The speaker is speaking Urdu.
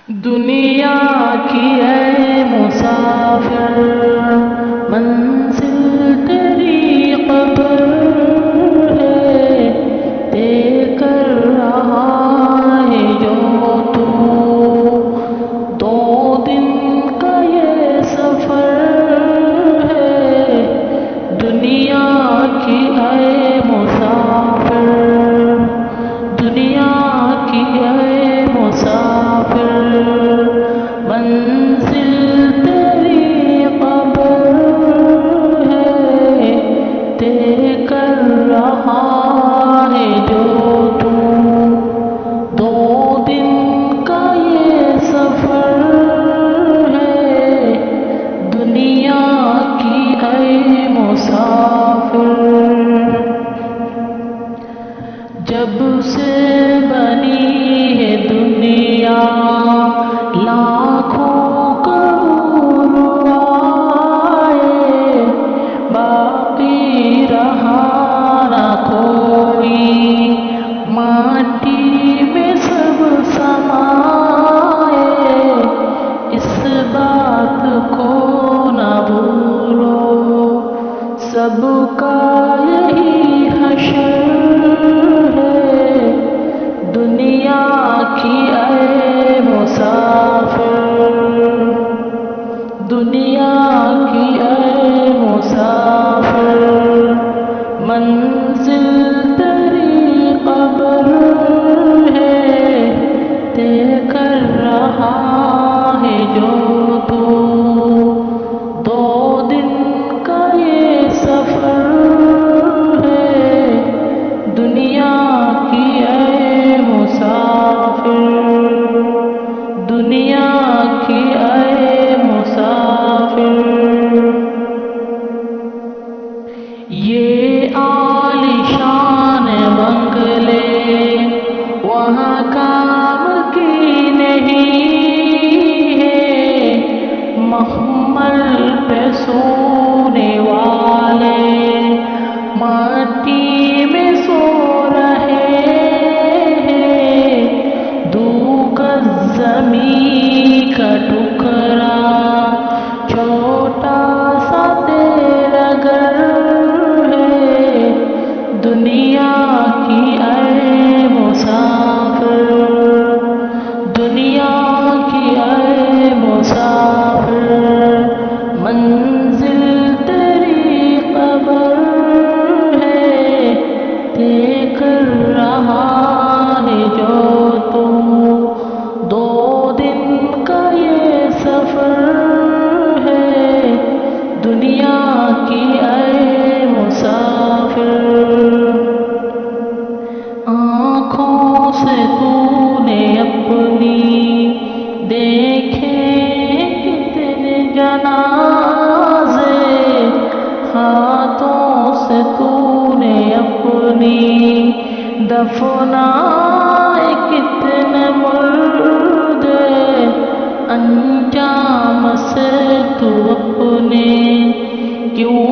دنیا کی اے مسافر منزل تیری قبر ہے، طے کر رہا ہے جو تو، 2 دن کا یہ سفر ہے، دنیا کی اے مسافر، دنیا کی اے مسافر منزل تیری قبر ہے، طے کر رہا ہے جو تو، 2 دن کا یہ سفر ہے، دنیا کی اے مسافر۔ جب سے بنی ہے دنیا لاکھوں کرور آئے، باقی رہا نہ کوئی، ماٹی میں سب سمائے، اس بات کو نہ بھولو، سب کا یہی حشر ہے، دنیا کی اے مسافر، دنیا کی اے مسافر منزل تیری قبر ہے، طے کر رہا ہے جو تو، 2 دن کا یہ سفر ہے، دنیا کی اے مسافر، دنیا کی اے مسافر۔ یہ عالیشان بنگلے وہاں کام کی نہیں ہے، مخمل پہ سونے والے مٹی میں سو رہے ہیں، 2 گز زمین کا ٹکڑا چھوٹا سا تیرا گھر ہے، دنیا کی اے مسافر، دنیا کی اے مسافر منزل تیری قبر ہے، طے کر رہا ہے جو تو، 2 دن کا یہ سفر ہے، دنیا کی اے مسافر۔ آنکھوں سے تو نے اپنی دیکھے کتنے جنازے، ہاتھوں سے تو نے اپنی دفنائے کتنے مردے، انجام سے تو اپنے کیوں